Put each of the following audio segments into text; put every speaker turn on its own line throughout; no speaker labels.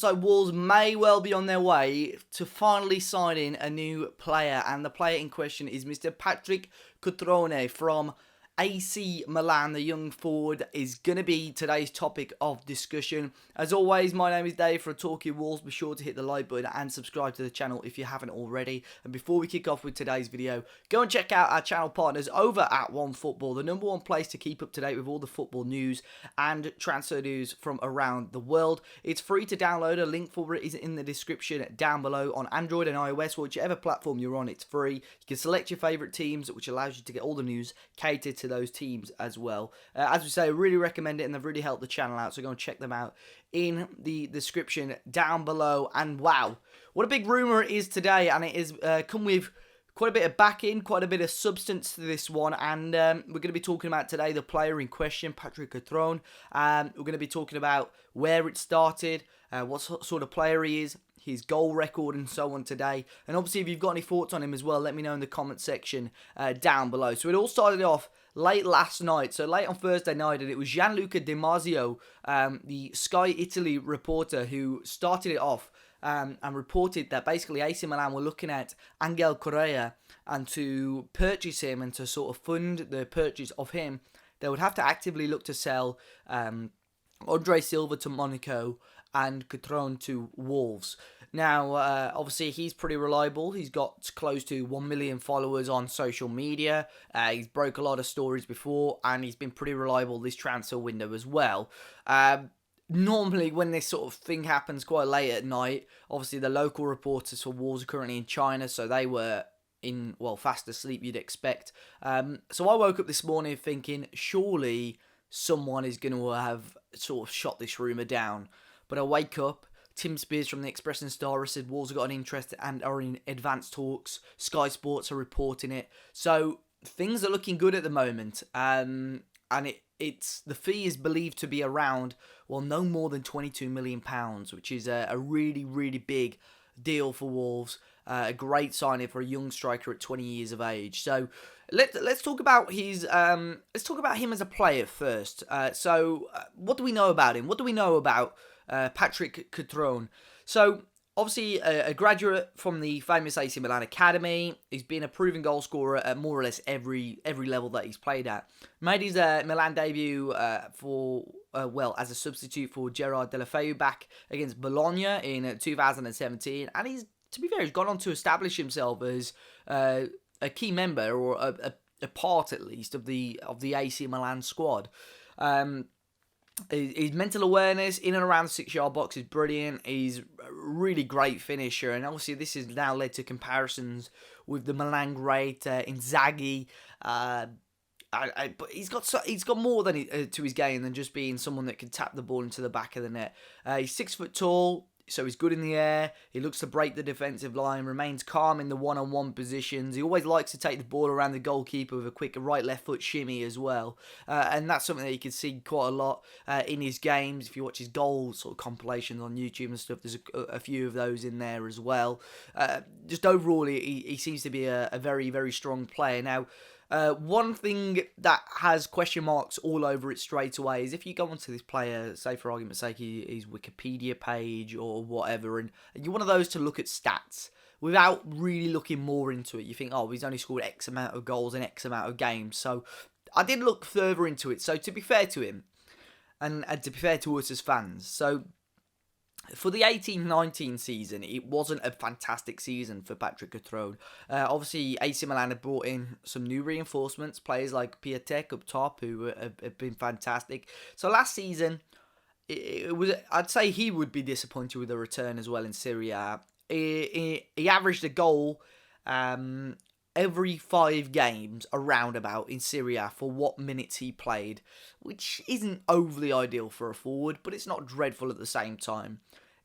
looks like Wolves may well be on their way to finally signing a new player, and the player in question is Mr. Patrick Cutrone from AC Milan. The young forward is going to be today's topic of discussion. As always, my name is Dave for Talking Wolves. Be sure to hit the like button and subscribe to the channel if you haven't already. And before we kick off with today's video, go and check out our channel partners over at OneFootball, the #1 place to keep up to date with all the football news and transfer news from around the world. It's free to download. A link for it is in the description down below on Android and iOS, whichever platform you're on. It's free. You can select your favourite teams, which allows you to get all the news catered to those teams as well. As we say, I really recommend it, and they've really helped the channel out, so go and check them out in the description down below. And wow, what a big rumour it is today, and it is come with quite a bit of backing, quite a bit of substance to this one, and we're going to be talking about today the player in question, Patrick Cutrone. We're going to be talking about where it started, what sort of player he is, his goal record and so on today. And obviously, if you've got any thoughts on him as well, let me know in the comment section down below. So it all started off late last night, so late on Thursday night, and it was Gianluca Di Marzio, the Sky Italy reporter, who started it off and reported that basically AC Milan were looking at Angel Correa, and to purchase him and to sort of fund the purchase of him, they would have to actively look to sell Andre Silva to Monaco and Cutrone to Wolves. Now, obviously, he's pretty reliable. He's got close to 1 million followers on social media. He's broke a lot of stories before, and he's been pretty reliable this transfer window as well. Normally, when this sort of thing happens quite late at night, obviously the local reporters for Wolves are currently in China, so they were in, well, fast asleep, you'd expect. So I woke up this morning thinking, surely someone is going to have sort of shot this rumour down. But I wake up, Tim Spears from the Express and Star has said Wolves have got an interest and are in advanced talks. Sky Sports are reporting it. So things are looking good at the moment. And it's the fee is believed to be around, well, no more than £22 million, which is a really, really big deal for Wolves. A great signing for a young striker at 20 years of age. So let's talk about his let's talk about him as a player first. So what do we know about him? What do we know about Patrick Cutrone? So obviously a graduate from the famous AC Milan Academy. He's been a proven goal scorer at more or less every level that he's played at. Made his Milan debut as a substitute for Gerard Deulofeu back against Bologna in 2017, and to be fair, he's gone on to establish himself as a key member, or a part at least, of the AC Milan squad. His mental awareness in and around the 6-yard box is brilliant. He's a really great finisher, and obviously this has now led to comparisons with the Milan great Inzaghi. But he's got more than to his game than just being someone that can tap the ball into the back of the net. He's 6 foot tall, so he's good in the air. He looks to break the defensive line, remains calm in the one-on-one positions. He always likes to take the ball around the goalkeeper with a quick right-left foot shimmy as well. And that's something that you can see quite a lot in his games. If you watch his goals sort of compilations on YouTube and stuff, there's a few of those in there as well. Just overall, he seems to be a very, very strong player. Now, one thing that has question marks all over it straight away is if you go onto this player, say for argument's sake, his Wikipedia page or whatever, and you're one of those to look at stats without really looking more into it. You think, oh, he's only scored X amount of goals in X amount of games. So I did look further into it. So to be fair to him, and to be fair to us as fans, so for the 18-19 season, it wasn't a fantastic season for Patrick Cutrone. Obviously, AC Milan have brought in some new reinforcements, players like Piatek up top, who have been fantastic. So last season, I'd say he would be disappointed with the return as well in Serie A. He averaged a goal every 5 games around about in Serie A for what minutes he played, which isn't overly ideal for a forward, but it's not dreadful at the same time.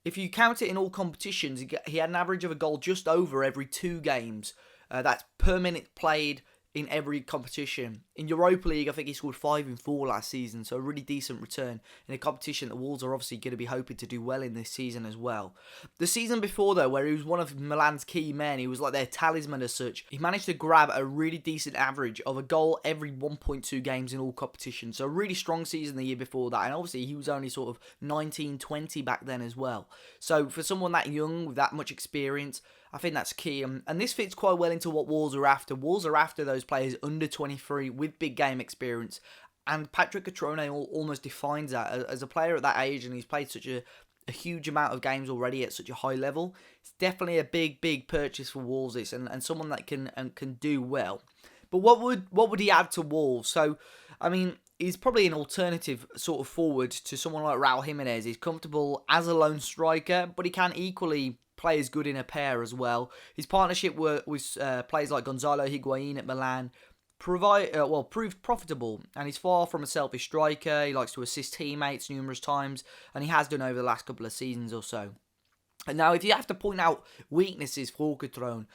If you count it in all competitions, he had an average of a goal just over every 2 games. That's per minute played in every competition. In Europa League, I think he scored 5 in 4 last season, so a really decent return in a competition that Wolves are obviously going to be hoping to do well in this season as well. The season before, though, where he was one of Milan's key men, he was like their talisman as such, he managed to grab a really decent average of a goal every 1.2 games in all competitions, so a really strong season the year before that, and obviously he was only sort of 19, 20 back then as well. So for someone that young, with that much experience, I think that's key, and this fits quite well into what Wolves are after. Wolves are after those players under 23 with big game experience, and Patrick Cutrone almost defines that as a player at that age, and he's played such a huge amount of games already at such a high level. It's definitely a big purchase for Wolves, this, and someone that can do well. But what would he add to Wolves? So, I mean, he's probably an alternative sort of forward to someone like Raul Jimenez. He's comfortable as a lone striker, but he can equally play as good in a pair as well. His partnership with players like Gonzalo Higuain at Milan proved profitable, and he's far from a selfish striker. He likes to assist teammates numerous times, and he has done over the last couple of seasons or so. And now, if you have to point out weaknesses for Cutrone,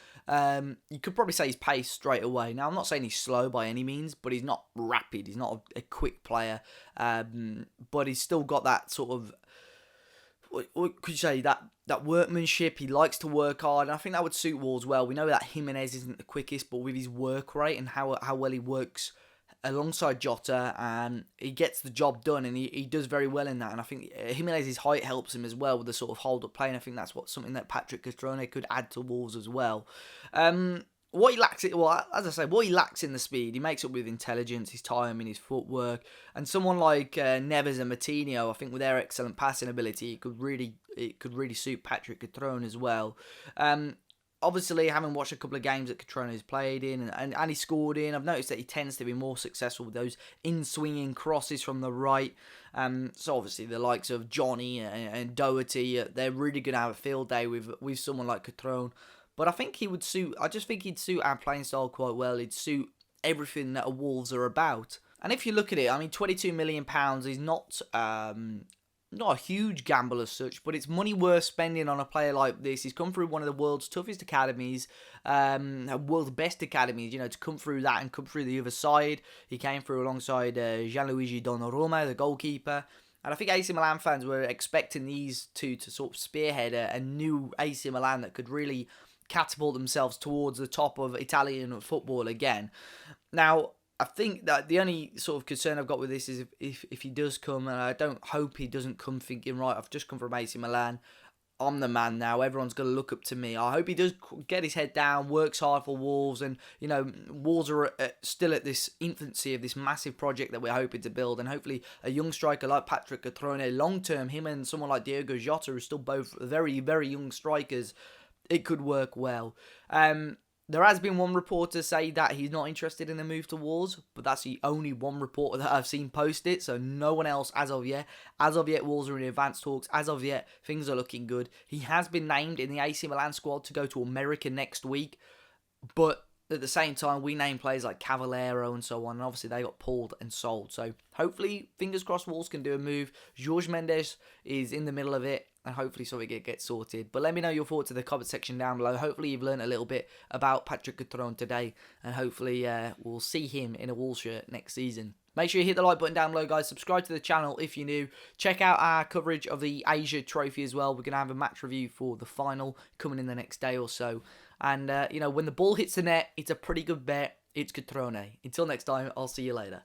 you could probably say his pace straight away. Now, I'm not saying he's slow by any means, but he's not rapid. He's not a quick player, but he's still got that sort of, what could you say, that workmanship. He likes to work hard, and I think that would suit Wolves well. We know that Jimenez isn't the quickest, but with his work rate and how well he works alongside Jota, he gets the job done, and he does very well in that. And I think Jimenez's height helps him as well with the sort of hold-up play, and I think that's something that Patrick Cutrone could add to Wolves as well. What he lacks, as I say, what he lacks in the speed, he makes up with intelligence, his timing, his footwork, and someone like Neves and Matinho, I think with their excellent passing ability, it could really suit Patrick Cutrone as well. Obviously, having watched a couple of games that Cutrone has played in and he scored in, I've noticed that he tends to be more successful with those in-swinging crosses from the right. So obviously the likes of Johnny and Doherty, they're really going to have a field day with someone like Cutrone. But I think I just think he'd suit our playing style quite well. He'd suit everything that Wolves are about. And if you look at it, I mean, £22 million is not a huge gamble as such, but it's money worth spending on a player like this. He's come through one of the world's toughest academies, world's best academies, to come through that and come through the other side. He came through alongside Gianluigi Donnarumma, the goalkeeper. And I think AC Milan fans were expecting these two to sort of spearhead a new AC Milan that could really catapult themselves towards the top of Italian football again. Now, I think that the only sort of concern I've got with this is if he does come, and I don't hope he doesn't come thinking, right, I've just come from AC Milan, I'm the man now, everyone's going to look up to me. I hope he does get his head down, works hard for Wolves, and, Wolves are still at this infancy of this massive project that we're hoping to build, and hopefully a young striker like Patrick Cutrone, long-term, him and someone like Diogo Jota, who are still both very, very young strikers, it could work well. There has been one reporter say that he's not interested in the move to Wolves, but that's the only one reporter that I've seen post it, so no one else as of yet. As of yet, Wolves are in advanced talks. As of yet, things are looking good. He has been named in the AC Milan squad to go to America next week, but at the same time, we name players like Cavallero and so on, and obviously they got pulled and sold. So hopefully, fingers crossed, Wolves can do a move. Jorge Mendes is in the middle of it, and hopefully something gets sorted. But let me know your thoughts in the comment section down below. Hopefully you've learned a little bit about Patrick Cutrone today, and hopefully we'll see him in a Wolves shirt next season. Make sure you hit the like button down below, guys. Subscribe to the channel if you're new. Check out our coverage of the Asia Trophy as well. We're going to have a match review for the final coming in the next day or so. And, when the ball hits the net, it's a pretty good bet. It's Cutrone. Until next time, I'll see you later.